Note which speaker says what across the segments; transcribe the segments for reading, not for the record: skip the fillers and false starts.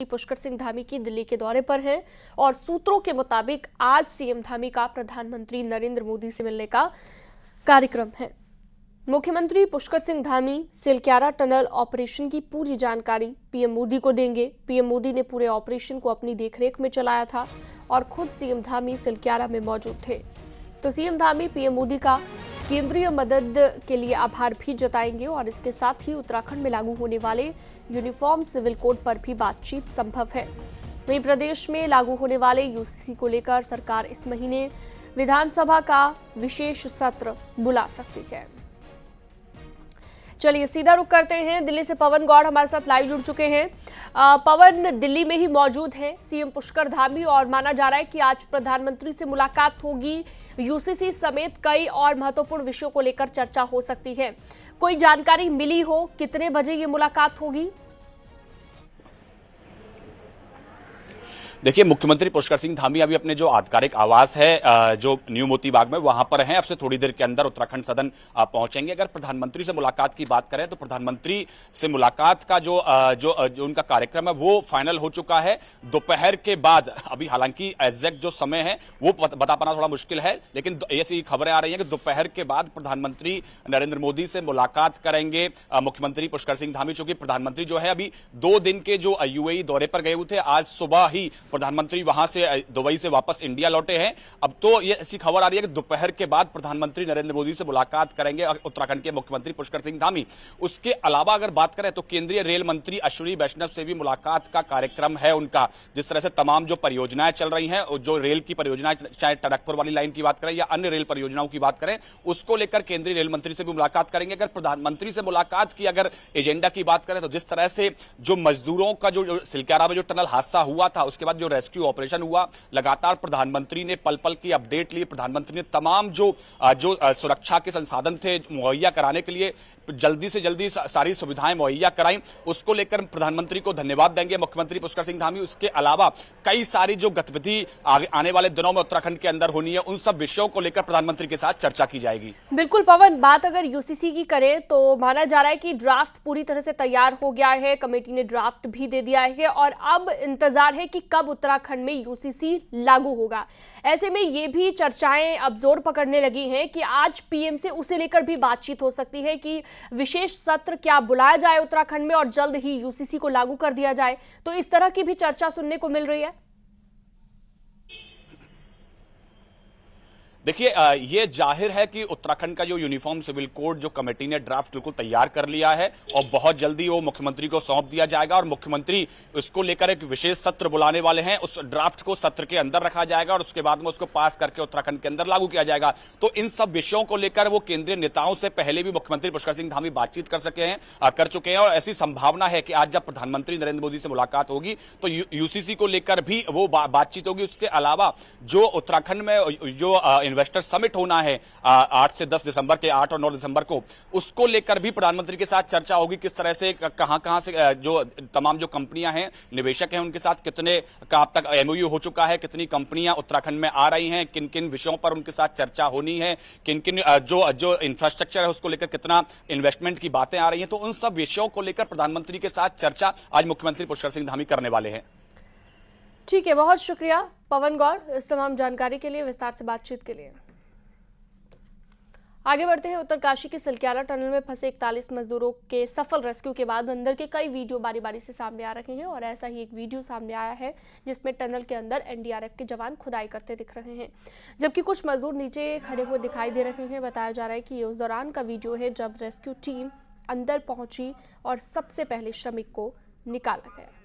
Speaker 1: पुष्कर सिंह धामी की दिल्ली के दौरे पर है और सूत्रों के मुताबिक आज सीएम धामी का प्रधानमंत्री नरेंद्र मोदी से मिलने का कार्यक्रम है। मुख्यमंत्री पुष्कर सिंह धामी सिलक्यारा टनल ऑपरेशन की पूरी जानकारी पीएम मोदी को देंगे। पीएम मोदी ने पूरे ऑपरेशन को अपनी देखरेख में चलाया था और खुद सीएम धामी सिलक्यारा में मौजूद थे। तो सीएम धामी पीएम मोदी का केंद्रीय मदद के लिए आभार भी जताएंगे और इसके साथ ही उत्तराखंड में लागू होने वाले यूनिफॉर्म सिविल कोड पर भी बातचीत संभव है। वहीं प्रदेश में लागू होने वाले यूसीसी को लेकर सरकार इस महीने विधानसभा का विशेष सत्र बुला सकती है। चलिए सीधा रुख करते हैं, दिल्ली से पवन गौड़ हमारे साथ लाइव जुड़ चुके हैं। पवन दिल्ली में ही मौजूद है सीएम पुष्कर धामी और माना जा रहा है कि आज प्रधानमंत्री से मुलाकात होगी। यूसीसी समेत कई और महत्वपूर्ण विषयों को लेकर चर्चा हो सकती है। कोई जानकारी मिली हो कितने बजे ये मुलाकात होगी?
Speaker 2: देखिए, मुख्यमंत्री पुष्कर सिंह धामी अभी अपने जो आधिकारिक आवास है जो न्यू मोती बाग में वहां पर हैं। अब से थोड़ी देर के अंदर उत्तराखंड सदन पहुंचेंगे। अगर प्रधानमंत्री से मुलाकात की बात करें तो प्रधानमंत्री से मुलाकात का जो उनका कार्यक्रम है वो फाइनल हो चुका है। दोपहर के बाद, अभी हालांकि एग्जैक्ट जो समय है वो बता पाना थोड़ा मुश्किल है, लेकिन ऐसी खबरें आ रही हैं कि दोपहर के बाद प्रधानमंत्री नरेंद्र मोदी से मुलाकात करेंगे मुख्यमंत्री पुष्कर सिंह धामी। चूंकि प्रधानमंत्री जो है अभी 2 दिन के जो यूएई दौरे पर गए हुए थे, आज सुबह ही प्रधानमंत्री वहां से दुबई से वापस इंडिया लौटे हैं। अब तो ये ऐसी खबर आ रही है कि दोपहर के बाद प्रधानमंत्री नरेंद्र मोदी से मुलाकात करेंगे उत्तराखंड के मुख्यमंत्री पुष्कर सिंह धामी। उसके अलावा अगर बात करें तो केंद्रीय रेल मंत्री अश्विनी वैष्णव से भी मुलाकात का कार्यक्रम है उनका। जिस तरह से तमाम जो परियोजनाएं चल रही हैं, जो रेल की परियोजनाएं, चाहे टनकपुर वाली लाइन की बात करें या अन्य रेल परियोजनाओं की बात करें, उसको लेकर केंद्रीय रेल मंत्री से भी मुलाकात करेंगे। अगर प्रधानमंत्री से मुलाकात की अगर एजेंडा की बात करें तो जिस तरह से जो मजदूरों का जो सिलक्यारा में जो टनल हादसा हुआ था, उसके बाद जो रेस्क्यू ऑपरेशन हुआ, लगातार प्रधानमंत्री ने पल पल की अपडेट ली। प्रधानमंत्री ने तमाम जो सुरक्षा के संसाधन थे मुहैया कराने के लिए जल्दी से जल्दी सारी सुविधाएं मुहैया कराई। उसको लेकर प्रधानमंत्री को धन्यवाद देंगे मुख्यमंत्री पुष्कर सिंह धामी। उसके अलावा कई सारी जो गतिविधि आने वाले दिनों में उत्तराखंड के अंदर होनी है, उन सब विषयों को लेकर प्रधानमंत्री के साथ चर्चा की जाएगी।
Speaker 1: बिल्कुल पवन, बात अगर यूसीसी की करें तो माना जा रहा है कि ड्राफ्ट पूरी तरह से तैयार हो गया है, कमेटी ने ड्राफ्ट भी दे दिया है और अब इंतजार है कि कब उत्तराखंड में यूसीसी लागू होगा। ऐसे में ये भी चर्चाएं अब जोर पकड़ने लगी हैं कि आज पीएम से उसे लेकर भी बातचीत हो सकती है कि विशेष सत्र क्या बुलाया जाए उत्तराखंड में और जल्द ही यूसीसी को लागू कर दिया जाए। तो इस तरह की भी चर्चा सुनने को मिल रही है।
Speaker 2: देखिए, ये जाहिर है कि उत्तराखंड का जो यूनिफॉर्म सिविल कोड जो कमेटी ने ड्राफ्ट बिल्कुल तैयार कर लिया है और बहुत जल्दी वो मुख्यमंत्री को सौंप दिया जाएगा और मुख्यमंत्री उसको लेकर एक विशेष सत्र बुलाने वाले हैं। उस ड्राफ्ट को सत्र के अंदर रखा जाएगा और उसके बाद में उसको पास करके उत्तराखंड के अंदर लागू किया जाएगा। तो इन सब विषयों को लेकर वो केंद्रीय नेताओं से पहले भी मुख्यमंत्री पुष्कर सिंह धामी बातचीत कर चुके हैं और ऐसी संभावना है कि आज जब प्रधानमंत्री नरेंद्र मोदी से मुलाकात होगी तो यूसीसी को लेकर भी वो बातचीत होगी। उसके अलावा जो उत्तराखंड में जो इन्वेस्टर समिट होना है 8 से 10 दिसंबर के 8 और 9 दिसंबर को, उसको लेकर भी प्रधानमंत्री के साथ चर्चा होगी। किस तरह से कहां से जो तमाम जो कंपनियां हैं, निवेशक हैं, उनके साथ कितने का अब तक एमओयू हो चुका है, कितनी कंपनियां उत्तराखंड में आ रही हैं, किन किन विषयों पर उनके साथ चर्चा होनी है, किन किन जो इंफ्रास्ट्रक्चर है उसको लेकर कितना इन्वेस्टमेंट की बातें आ रही हैं। तो उन सब विषयों को लेकर प्रधानमंत्री के साथ चर्चा आज मुख्यमंत्री पुष्कर सिंह धामी करने वाले हैं।
Speaker 1: ठीक है, बहुत शुक्रिया पवन गौड़ इस तमाम जानकारी के लिए, विस्तार से बातचीत के लिए। आगे बढ़ते हैं। उत्तरकाशी के सिलक्यारा टनल में फंसे 41 मजदूरों के सफल रेस्क्यू के बाद अंदर के कई वीडियो बारी बारी से सामने आ रहे हैं और ऐसा ही एक वीडियो सामने आया है जिसमें टनल के अंदर एनडीआरएफ के जवान खुदाई करते दिख रहे हैं, जबकि कुछ मजदूर नीचे खड़े हुए दिखाई दे रहे हैं। बताया जा रहा है कि ये उस दौरान का वीडियो है जब रेस्क्यू टीम अंदर पहुंची और सबसे पहले श्रमिक को निकाला गया।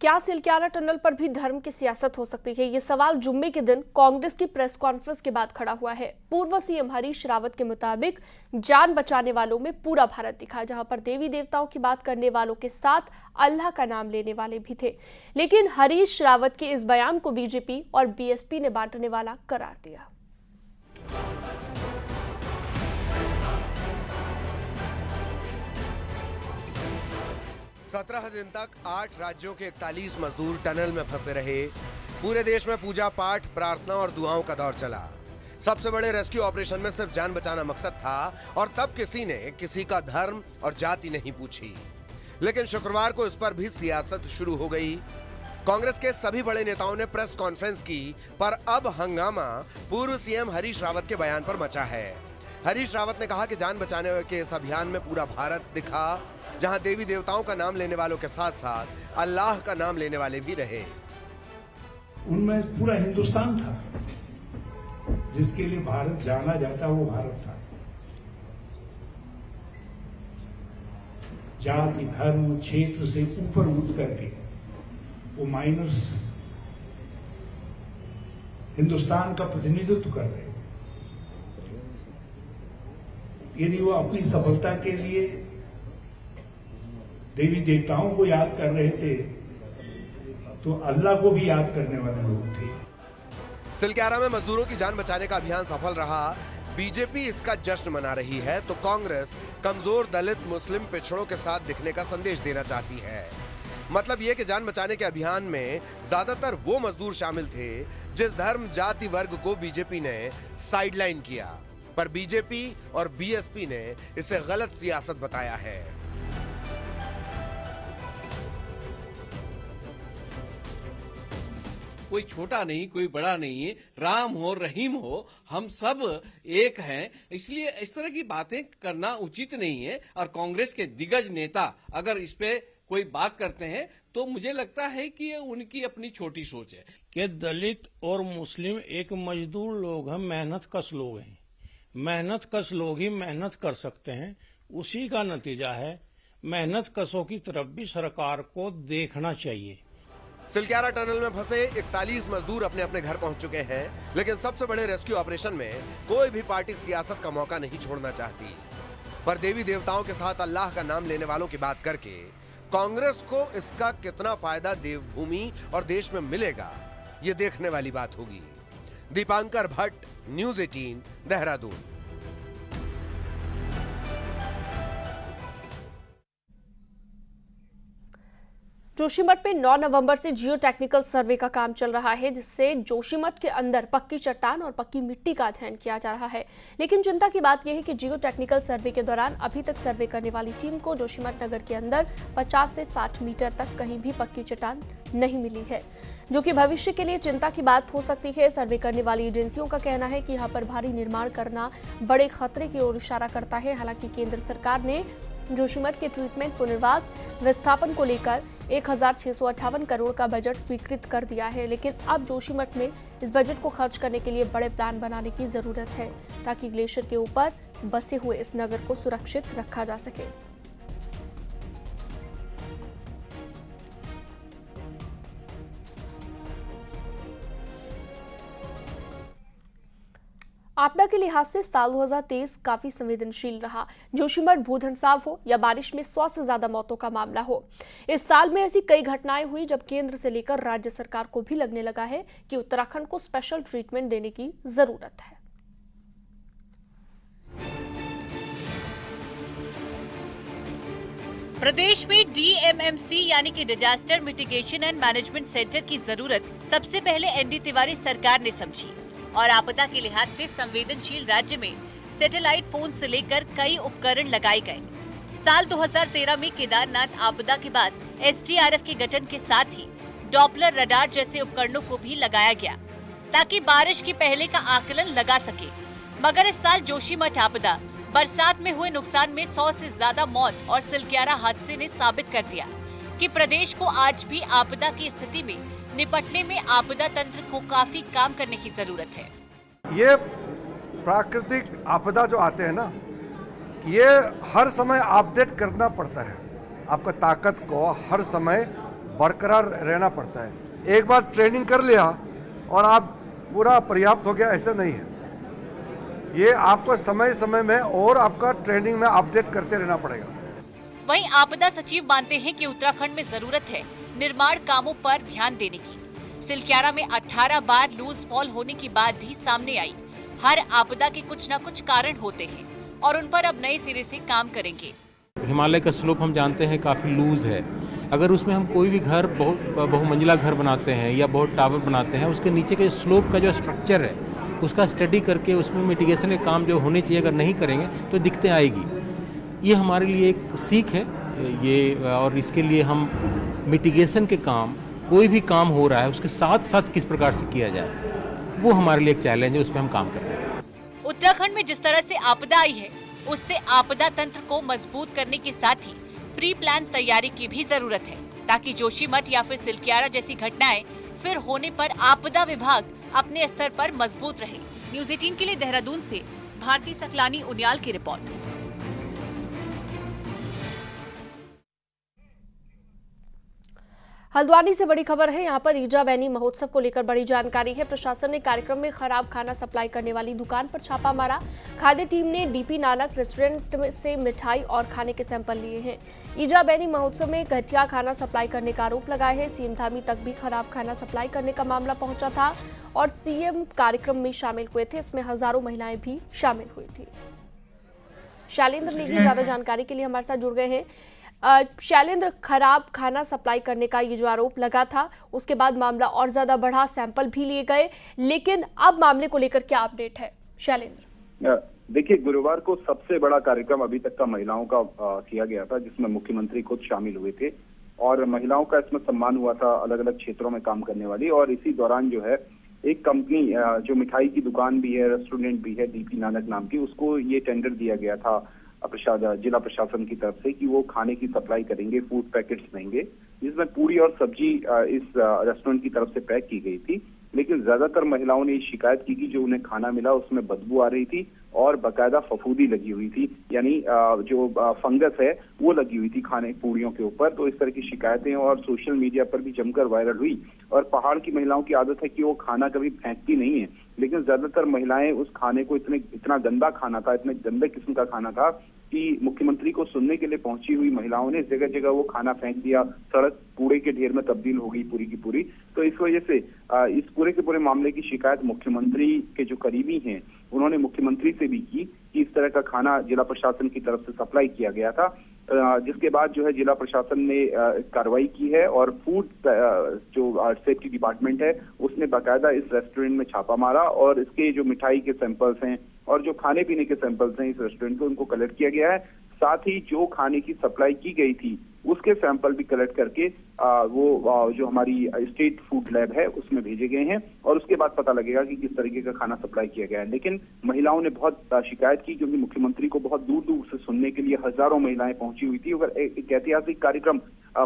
Speaker 1: क्या सिलक्यारा टनल पर भी धर्म की सियासत हो सकती है? ये सवाल जुम्मे के दिन कांग्रेस की प्रेस कॉन्फ्रेंस के बाद खड़ा हुआ है। पूर्व सीएम हरीश रावत के मुताबिक जान बचाने वालों में पूरा भारत दिखा, जहां पर देवी देवताओं की बात करने वालों के साथ अल्लाह का नाम लेने वाले भी थे। लेकिन हरीश रावत के इस बयान को बीजेपी और बीएसपी ने बांटने वाला करार दिया।
Speaker 3: 17 दिन तक 8 राज्यों के 41 मजदूर टनल में फंसे रहे। पूरे देश में पूजा पाठ, प्रार्थना और दुआओं का दौर चला। सबसे बड़े रेस्क्यू ऑपरेशन में सिर्फ जान बचाना मकसद था और तब किसी ने किसी का धर्म और जाति नहीं पूछी। लेकिन शुक्रवार को इस पर भी सियासत शुरू हो गई। कांग्रेस के सभी बड़े नेताओं ने प्रेस कॉन्फ्रेंस की, पर अब हंगामा पूर्व सीएम हरीश रावत के बयान पर मचा है। हरीश रावत ने कहा कि जान बचाने के इस अभियान में पूरा भारत दिखा, जहां देवी देवताओं का नाम लेने वालों के साथ साथ अल्लाह का नाम लेने वाले भी रहे।
Speaker 4: उनमें पूरा हिंदुस्तान था, जिसके लिए भारत जाना जाता वो भारत था। जाति, धर्म, क्षेत्र से ऊपर उठ करके वो माइनर्स हिंदुस्तान का प्रतिनिधित्व कर रहे थे। यदि वो अपनी सफलता के लिए देवी देवताओं को याद कर रहे थे, तो अल्लाह को भी याद करने वाले लोग थे।
Speaker 3: सिलक्यारा में मजदूरों की जान बचाने का अभियान सफल रहा। बीजेपी इसका जश्न मना रही है तो कांग्रेस कमजोर दलित मुस्लिम पिछड़ों के साथ दिखने का संदेश देना चाहती है। मतलब ये कि जान बचाने के अभियान में ज्यादातर वो मजदूर शामिल थे जिस धर्म, जाति, वर्ग को बीजेपी ने साइडलाइन किया, पर बीजेपी और बीएसपी ने इसे गलत सियासत बताया है।
Speaker 5: कोई छोटा नहीं, कोई बड़ा नहीं है, राम हो रहीम हो, हम सब एक हैं। इसलिए इस तरह की बातें करना उचित नहीं है। और कांग्रेस के दिग्गज नेता अगर इस पे कोई बात करते हैं तो मुझे लगता है कि ये उनकी अपनी छोटी सोच है।
Speaker 6: कि दलित और मुस्लिम एक मजदूर लोग हैं, मेहनत कश लोग हैं। मेहनत कश लोग ही मेहनत कर सकते हैं। उसी का नतीजा है मेहनत कशों की तरफ भी सरकार को देखना चाहिए।
Speaker 3: सिलक्यारा टनल में फंसे 41 मजदूर अपने अपने घर पहुंच चुके हैं, लेकिन सबसे बड़े रेस्क्यू ऑपरेशन में कोई भी पार्टी सियासत का मौका नहीं छोड़ना चाहती। पर देवी देवताओं के साथ अल्लाह का नाम लेने वालों की बात करके कांग्रेस को इसका कितना फायदा देवभूमि और देश में मिलेगा, ये देखने वाली बात होगी। दीपांकर भट्ट, न्यूज़ 18, देहरादून।
Speaker 1: जोशीमठ में 9 नवंबर से जियो टेक्निकल सर्वे का काम चल रहा है, जिससे जोशीमठ के अंदर पक्की चट्टान और पक्की मिट्टी का अध्ययन किया जा रहा है। लेकिन चिंता की बात यह है कि जियो टेक्निकल सर्वे के दौरान अभी तक सर्वे करने वाली टीम को जोशीमठ नगर के अंदर 50 से 60 मीटर तक कहीं भी पक्की चट्टान नहीं मिली है, जो कि भविष्य के लिए चिंता की बात हो सकती है। सर्वे करने वाली एजेंसियों का कहना है कि यहाँ पर भारी निर्माण करना बड़े खतरे की ओर इशारा करता है। हालांकि केंद्र सरकार ने जोशीमठ के ट्रीटमेंट पुनर्वास विस्थापन को लेकर 1658 करोड़ का बजट स्वीकृत कर दिया है, लेकिन अब जोशीमठ में इस बजट को खर्च करने के लिए बड़े प्लान बनाने की जरूरत है, ताकि ग्लेशियर के ऊपर बसे हुए इस नगर को सुरक्षित रखा जा सके। आपदा के लिहाज से साल 2023 काफी संवेदनशील रहा। जोशीमठ भूधंसाव हो या बारिश में 100 से ज्यादा मौतों का मामला हो, इस साल में ऐसी कई घटनाएं हुई जब केंद्र से लेकर राज्य सरकार को भी लगने लगा है कि उत्तराखंड को स्पेशल ट्रीटमेंट देने की जरूरत है।
Speaker 7: प्रदेश में DMMC यानी कि disaster mitigation and management centre की जरूरत सबसे पहले ND तिवारी सरकार ने समझी और आपदा के लिहाज से संवेदनशील राज्य में सैटेलाइट फोन से लेकर कई उपकरण लगाए गए। साल 2013 में केदारनाथ आपदा के बाद SDRF के गठन के साथ ही डॉपलर रडार जैसे उपकरणों को भी लगाया गया, ताकि बारिश के पहले का आकलन लगा सके। मगर इस साल जोशीमठ आपदा, बरसात में हुए नुकसान में 100 से ज्यादा मौत और सिलक्यारा हादसे ने साबित कर दिया कि प्रदेश को आज भी आपदा की स्थिति में निपटने में आपदा तंत्र को काफी काम करने की जरूरत है।
Speaker 8: ये प्राकृतिक आपदा जो आते हैं ना, ये हर समय अपडेट करना पड़ता है। आपका ताकत को हर समय बरकरार रहना पड़ता है। एक बार ट्रेनिंग कर लिया और आप पूरा पर्याप्त हो गया, ऐसा नहीं है। ये आपको समय समय में और आपका ट्रेनिंग में अपडेट करते रहना पड़ेगा।
Speaker 7: वहीं आपदा सचिव मानते हैं कि उत्तराखंड में जरूरत है निर्माण कामों पर ध्यान देने की। सिलक्यारा में 18 बार लूज फॉल होने की बात भी सामने आई। हर आपदा के कुछ न कुछ कारण होते हैं और उन पर अब नए सिरे से काम करेंगे।
Speaker 9: हिमालय का स्लोप हम जानते हैं काफी लूज है। अगर उसमें हम कोई भी घर बहुमंजिला घर बनाते हैं या बहुत टावर बनाते हैं, उसके नीचे के स्लोप का जो स्ट्रक्चर है उसका स्टडी करके उसमें मिटिगेशन के काम जो होने चाहिए अगर नहीं करेंगे तो दिक्कतें आएगी। ये हमारे लिए एक सीख है ये, और इसके लिए हम मिटिगेशन के काम, कोई भी काम हो रहा है उसके साथ साथ किस प्रकार से किया जाए, वो हमारे लिए एक चैलेंज है, उसमें हम काम कर रहे हैं।
Speaker 7: उत्तराखंड में जिस तरह से आपदा आई है, उससे आपदा तंत्र को मजबूत करने के साथ ही प्री प्लान तैयारी की भी जरूरत है, ताकि जोशीमठ या फिर सिलक्यारा जैसी घटनाएं फिर होने पर आपदा विभाग अपने स्तर पर मजबूत रहे। न्यूज़ 18 के लिए देहरादून से भारती सकलानी उनियाल की रिपोर्ट।
Speaker 1: हल्द्वानी से बड़ी खबर है। यहाँ पर ईजा बैनी महोत्सव को लेकर बड़ी जानकारी है। प्रशासन ने कार्यक्रम में खराब खाना सप्लाई करने वाली दुकान पर छापा मारा। खाद्य टीम ने डीपी नानक रेस्टोरेंट से मिठाई और खाने के सैंपल लिए हैं। ईजा बैनी महोत्सव में घटिया खाना सप्लाई करने का आरोप लगाए है। सीएम धामी तक भी खराब खाना सप्लाई करने का मामला पहुंचा था और सीएम कार्यक्रम में शामिल हुए थे। इसमें हजारों महिलाएं भी शामिल हुई थी। शैलेंद्र नेगी ज्यादा जानकारी के लिए हमारे साथ जुड़ गए हैं। शैलेंद्र, खराब खाना सप्लाई करने का ये जो आरोप लगा था, उसके बाद मामला और ज्यादा बढ़ा, सैंपल भी लिए गए, लेकिन अब मामले को लेकर क्या अपडेट है शैलेंद्र?
Speaker 10: देखिए, गुरुवार को सबसे बड़ा कार्यक्रम अभी तक का महिलाओं का किया गया था, जिसमें मुख्यमंत्री खुद शामिल हुए थे और महिलाओं का इसमें सम्मान हुआ था, अलग अलग क्षेत्रों में काम करने वाली। और इसी दौरान जो है एक कंपनी जो मिठाई की दुकान भी है, रेस्टोरेंट भी है, डीपी नानक नाम की, उसको ये टेंडर दिया गया था जिला प्रशासन की तरफ से कि वो खाने की सप्लाई करेंगे, फूड पैकेट्स देंगे, जिसमें पूरी और सब्जी इस रेस्टोरेंट की तरफ से पैक की गई थी। लेकिन ज्यादातर महिलाओं ने शिकायत की कि जो उन्हें खाना मिला उसमें बदबू आ रही थी और बकायदा फफूंदी लगी हुई थी, यानी जो फंगस है वो लगी हुई थी खाने पूड़ियों के ऊपर। तो इस तरह की शिकायतें और सोशल मीडिया पर भी जमकर वायरल हुई। और पहाड़ की महिलाओं की आदत है कि वो खाना कभी फेंकती नहीं है, लेकिन ज्यादातर महिलाएं उस खाने को इतना गंदा खाना था, इतने गंदे किस्म का खाना था कि मुख्यमंत्री को सुनने के लिए पहुंची हुई महिलाओं ने जगह जगह वो खाना फेंक दिया, सड़क कूड़े के ढेर में तब्दील हो गई पूरी की पूरी। तो इस वजह से इस पूरे के पूरे मामले की शिकायत मुख्यमंत्री के जो करीबी हैं उन्होंने मुख्यमंत्री से भी की कि इस तरह का खाना जिला प्रशासन की तरफ से सप्लाई किया गया था, जिसके बाद जो है जिला प्रशासन ने कार्रवाई की है और फूड जो सेफ्टी डिपार्टमेंट है उसने बाकायदा इस रेस्टोरेंट में छापा मारा और इसके जो मिठाई के सैंपल्स हैं और जो खाने पीने के सैंपल्स हैं इस रेस्टोरेंट के, उनको कलेक्ट किया गया है। साथ ही जो खाने की सप्लाई की गई थी उसके सैंपल भी कलेक्ट करके वो जो हमारी स्टेट फूड लैब है उसमें भेजे गए हैं और उसके बाद पता लगेगा कि किस तरीके का खाना सप्लाई किया गया है। लेकिन महिलाओं ने बहुत शिकायत की क्योंकि मुख्यमंत्री को बहुत दूर दूर से सुनने के लिए हजारों महिलाएं पहुंची हुई थी। अगर एक ऐतिहासिक कार्यक्रम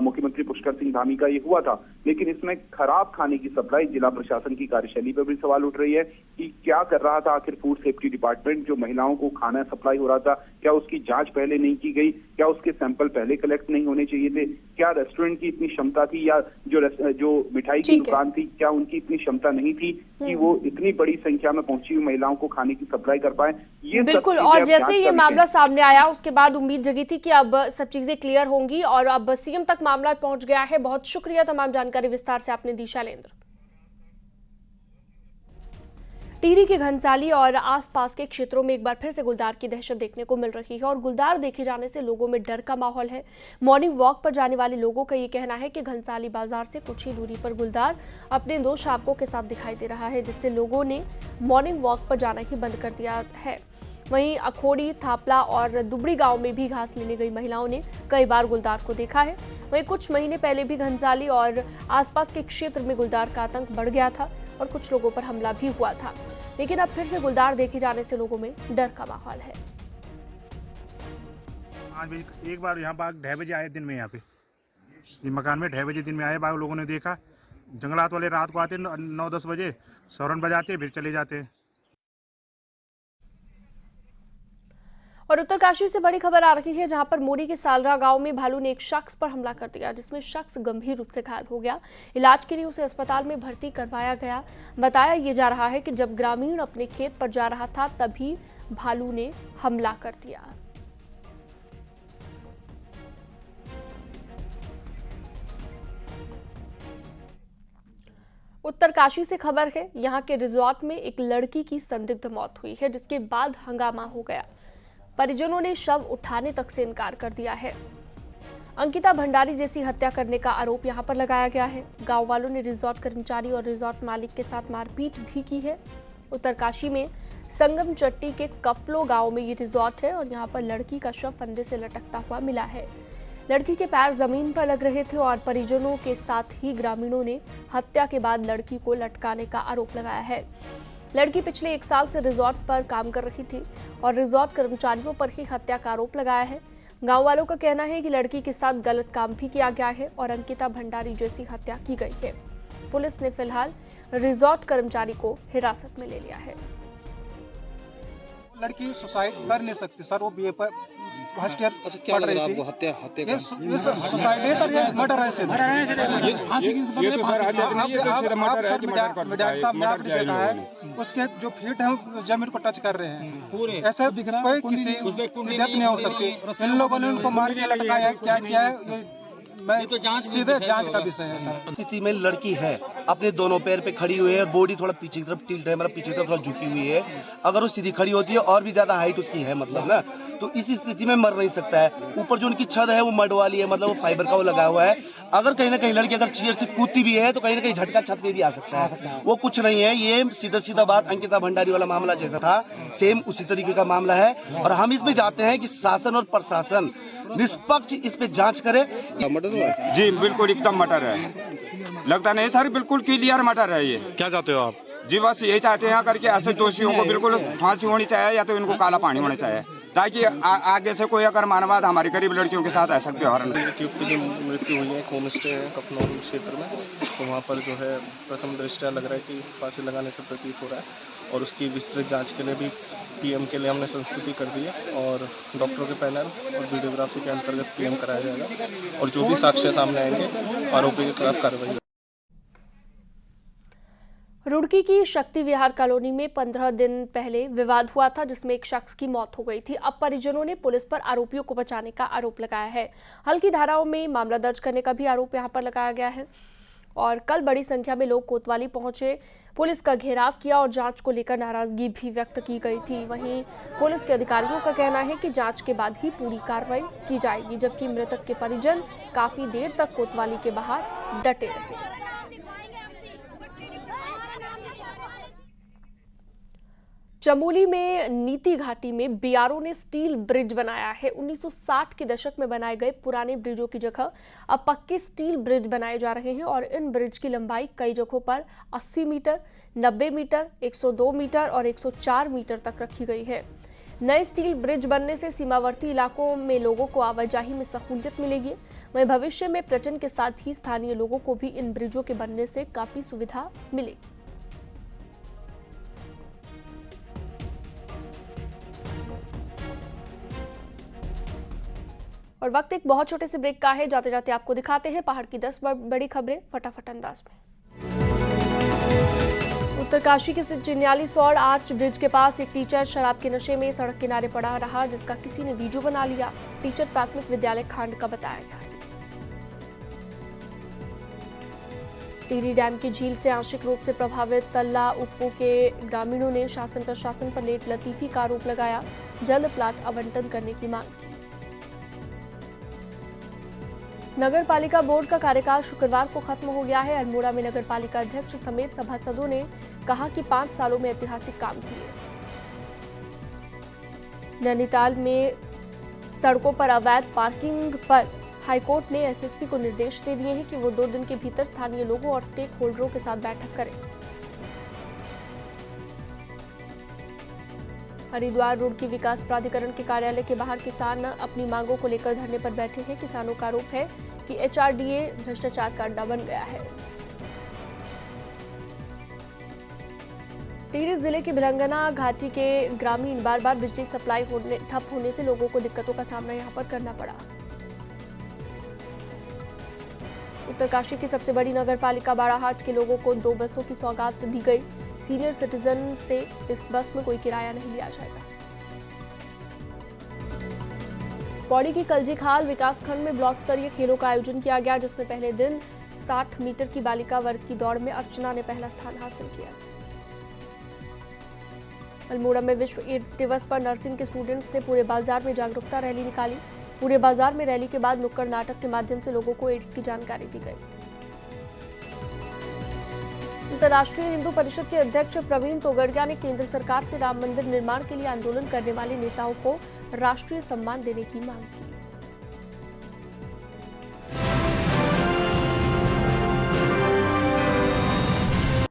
Speaker 10: मुख्यमंत्री पुष्कर सिंह धामी का ये हुआ था, लेकिन इसमें खराब खाने की सप्लाई जिला प्रशासन की कार्यशैली पर भी सवाल उठ रही है कि क्या कर रहा था आखिर फूड सेफ्टी डिपार्टमेंट। जो महिलाओं को खाना सप्लाई हो रहा था, क्या उसकी जांच पहले नहीं की गई? क्या उसके सैंपल पहले कलेक्ट नहीं होने चाहिए थे? क्या रेस्टोरेंट की इतनी क्षमता थी या जो मिठाई की दुकान थी क्या उनकी इतनी क्षमता नहीं थी कि वो इतनी बड़ी संख्या में पहुंची हुई महिलाओं को खाने की सप्लाई कर पाए? ये
Speaker 1: बिल्कुल। और जैसे ये मामला सामने आया उसके बाद उम्मीद जगी थी कि अब सब चीजें क्लियर होंगी और अब सीएम तक मामला पहुंच गया है। बहुत शुक्रिया, तमाम जानकारी विस्तार से आपने दी शैलेंद्र। टिहरी के घनसाली और आसपास के क्षेत्रों में एक बार फिर से गुलदार की दहशत देखने को मिल रही है और गुलदार देखे जाने से लोगों में डर का माहौल है। मॉर्निंग वॉक पर जाने वाले लोगों का ये कहना है कि घनसाली बाजार से कुछ ही दूरी पर गुलदार अपने 2 शावकों के साथ दिखाई दे रहा है, जिससे लोगों ने मॉर्निंग वॉक पर जाना ही बंद कर दिया है। वहीं अखोड़ी, थापला और दुबड़ी गांव में भी घास लेने गई महिलाओं ने कई बार गुलदार को देखा है। वहीं कुछ महीने पहले भी घनसाली और आसपास के क्षेत्र में गुलदार का आतंक बढ़ गया था और कुछ लोगों पर हमला भी हुआ था, लेकिन अब फिर से गुलदार देखे जाने से लोगों में डर का माहौल है।
Speaker 11: आज एक बार यहाँ बाग 2:30 बजे आए दिन में, यहाँ पे ये मकान में 2:30 बजे दिन में आए बाग, लोगों ने देखा। जंगलात वाले रात को आते 9-10 बजे सौरन बजाते फिर चले जाते।
Speaker 1: और उत्तरकाशी से बड़ी खबर आ रही है, जहां पर मोरी के सालरा गांव में भालू ने एक शख्स पर हमला कर दिया, जिसमें शख्स गंभीर रूप से घायल हो गया। इलाज के लिए उसे अस्पताल में भर्ती करवाया गया। बताया ये जा रहा है कि जब ग्रामीण अपने खेत पर जा रहा था तभी भालू ने हमला कर दिया। उत्तरकाशी से खबर है, यहां के रिजॉर्ट में एक लड़की की संदिग्ध मौत हुई है, जिसके बाद हंगामा हो गया। परिजनों ने शव उठाने तक से इनकार कर दिया है। अंकिता भंडारी जैसी हत्या करने का आरोप यहां पर लगाया गया है। गांव वालों ने रिजॉर्ट कर्मचारी और रिजॉर्ट मालिक के साथ मारपीट भी की है। उत्तरकाशी में संगम चट्टी के कफलो गांव में ये रिजॉर्ट है और यहां पर लड़की का शव फंदे से लटकता हुआ मिला है। लड़की के पैर जमीन पर लग रहे थे और परिजनों के साथ ही ग्रामीणों ने हत्या के बाद लड़की को लटकाने का आरोप लगाया है। लड़की पिछले 1 साल से रिजॉर्ट पर काम कर रही थी और रिजॉर्ट कर्मचारियों पर ही हत्या का आरोप लगाया है। गांव वालों का कहना है कि लड़की के साथ गलत काम भी किया गया है और अंकिता भंडारी जैसी हत्या की गई है। पुलिस ने फिलहाल रिजॉर्ट कर्मचारी को हिरासत में ले लिया है।
Speaker 12: लड़की सुसाइड कर नहीं सकती सर, वो बीए पर फर्स्ट ईयर पढ़ रही थी। ये सुसाइड है सर, ये मर्डर है सर। मीडिया साहब ने आपने देखा है उसके जो फीट है जमीन को टच कर रहे हैं। ऐसे कोई किसी डेथ नहीं हो सकती। इन लोगों ने उनको मार के लटकाया, क्या किया है मैं तो सीधे जांच का विषय है सर।
Speaker 13: स्थिति में लड़की है, अपने दोनों पैर पे खड़ी हुई है, बॉडी थोड़ा पीछे की तरफ टिल्ट है, मतलब पीछे की तरफ थोड़ा झुकी हुई है। अगर वो सीधी खड़ी होती है और भी ज्यादा हाइट उसकी है मतलब ना, तो इस स्थिति में मर नहीं सकता है। ऊपर जो उनकी छत है वो मड वाली है, मतलब वो फाइबर का वो लगा हुआ है। अगर कहीं ना कहीं लड़की अगर चेयर से कूदती भी है तो कहीं ना कहीं झटका छत पे भी आ सकता है। वो कुछ नहीं है, ये सीधा बात अंकिता भंडारी वाला मामला जैसा था सेम उसी तरीके का मामला है। और हम इसमें चाहते हैं कि शासन और प्रशासन निष्पक्ष इस पे जांच करे।
Speaker 14: जी बिल्कुल एकदम मटर है, लगता नहीं सर, बिल्कुल क्लियर मटर है ये।
Speaker 15: क्या चाहते हो आप?
Speaker 14: जी बस यही चाहते हैं करके ऐसे दोषियों को बिल्कुल फांसी होनी चाहिए या तो इनको काला पानी होना चाहिए, ताकि आगे से कोई अगर मानववाद हमारी गरीब लड़कियों के साथ ऐसा व्यवहार नहीं।
Speaker 16: युवती की मृत्यु हुई है, होम स्टे है कफनौर क्षेत्र में, तो वहाँ पर जो है प्रथम दृष्टया लग रहा है कि फांसी लगाने से प्रतीत हो रहा है और उसकी विस्तृत जांच के लिए भी पीएम के लिए हमने संस्तुति कर दी है और डॉक्टरों के पैनल और वीडियोग्राफी के अंतर्गत पीएम कराया जाएगा और जो भी साक्ष्य सामने आएंगे आरोपी के खिलाफ कार्रवाई।
Speaker 1: रुड़की की शक्ति विहार कॉलोनी में 15 दिन पहले विवाद हुआ था जिसमें एक शख्स की मौत हो गई थी। अब परिजनों ने पुलिस पर आरोपियों को बचाने का आरोप लगाया है। हल्की धाराओं में मामला दर्ज करने का भी आरोप यहां पर लगाया गया है और कल बड़ी संख्या में लोग कोतवाली पहुंचे, पुलिस का घेराव किया और जांच को लेकर नाराजगी भी व्यक्त की गई थी। वहीं पुलिस के अधिकारियों का कहना है कि जांच के बाद ही पूरी कार्रवाई की जाएगी, जबकि मृतक के परिजन काफी देर तक कोतवाली के बाहर डटे रहे। चमोली में नीति घाटी में बीआरओ ने स्टील ब्रिज बनाया है। 1960 के दशक में बनाए गए पुराने ब्रिजों की जगह अब पक्के स्टील ब्रिज बनाए जा रहे हैं और इन ब्रिज की लंबाई कई जगहों पर 80 मीटर, 90 मीटर, 102 मीटर और 104 मीटर तक रखी गई है। नए स्टील ब्रिज बनने से सीमावर्ती इलाकों में लोगों को आवाजाही में सहूलियत मिलेगी। वहीं भविष्य में पर्यटन के साथ ही स्थानीय लोगों को भी इन ब्रिजों के बनने से काफी सुविधा मिलेगी। और वक्त एक बहुत छोटे से ब्रेक का है। जाते जाते आपको दिखाते हैं पहाड़ की 10 बड़ी खबरें फटाफट अंदाज में। उत्तरकाशी के चिन्याली सौड़ आर्च ब्रिज के पास एक टीचर शराब के नशे में सड़क किनारे पड़ा रहा, जिसका किसी ने वीडियो बना लिया। टीचर प्राथमिक विद्यालय खांड का बताया गया। टिहरी डैम की झील से आंशिक रूप से प्रभावित तल्ला उप्पू के ग्रामीणों ने शासन प्रशासन पर लेट लतीफी का आरोप लगाया। जल्द प्लाट आवंटन करने की मांग की। नगर पालिका बोर्ड का कार्यकाल शुक्रवार को खत्म हो गया है। अल्मोड़ा में नगर पालिका अध्यक्ष समेत सभासदों ने कहा कि 5 सालों में ऐतिहासिक काम किए। नैनीताल में सड़कों पर अवैध पार्किंग पर हाईकोर्ट ने एसएसपी को निर्देश दे दिए हैं कि वो 2 दिन के भीतर स्थानीय लोगों और स्टेक होल्डरों के साथ बैठक करें। हरिद्वार रुड़की विकास प्राधिकरण के कार्यालय के बाहर किसान अपनी मांगों को लेकर धरने पर बैठे हैं। किसानों का आरोप है कि एचआरडीए भ्रष्टाचार का अड्डा बन गया है। टिहरी जिले की भिलंगना घाटी के ग्रामीण बार बार बिजली सप्लाई ठप होने से लोगों को दिक्कतों का सामना यहां पर करना पड़ा। उत्तरकाशी की सबसे बड़ी नगर पालिका बाड़ाहाट के लोगों को 2 बसों की सौगात दी गई। सीनियर सिटीजन से इस बस में कोई किराया नहीं लिया जाएगा। पौड़ी की कलजीखाल विकासखंड में ब्लॉक स्तरीय खेलों का आयोजन किया गया, जिसमें पहले दिन 60 मीटर की बालिका वर्ग की दौड़ में अर्चना ने पहला स्थान हासिल किया। अल्मोड़ा में विश्व एड्स दिवस पर नर्सिंग के स्टूडेंट्स ने पूरे बाजार में जागरूकता रैली निकाली। पूरे बाजार में रैली के बाद नुक्कड़ नाटक के माध्यम से लोगों को एड्स की जानकारी दी गई। अंतर्राष्ट्रीय हिंदू परिषद के अध्यक्ष प्रवीण तोगड़िया ने केंद्र सरकार से राम मंदिर निर्माण के लिए आंदोलन करने वाले नेताओं को राष्ट्रीय सम्मान देने की मांग की।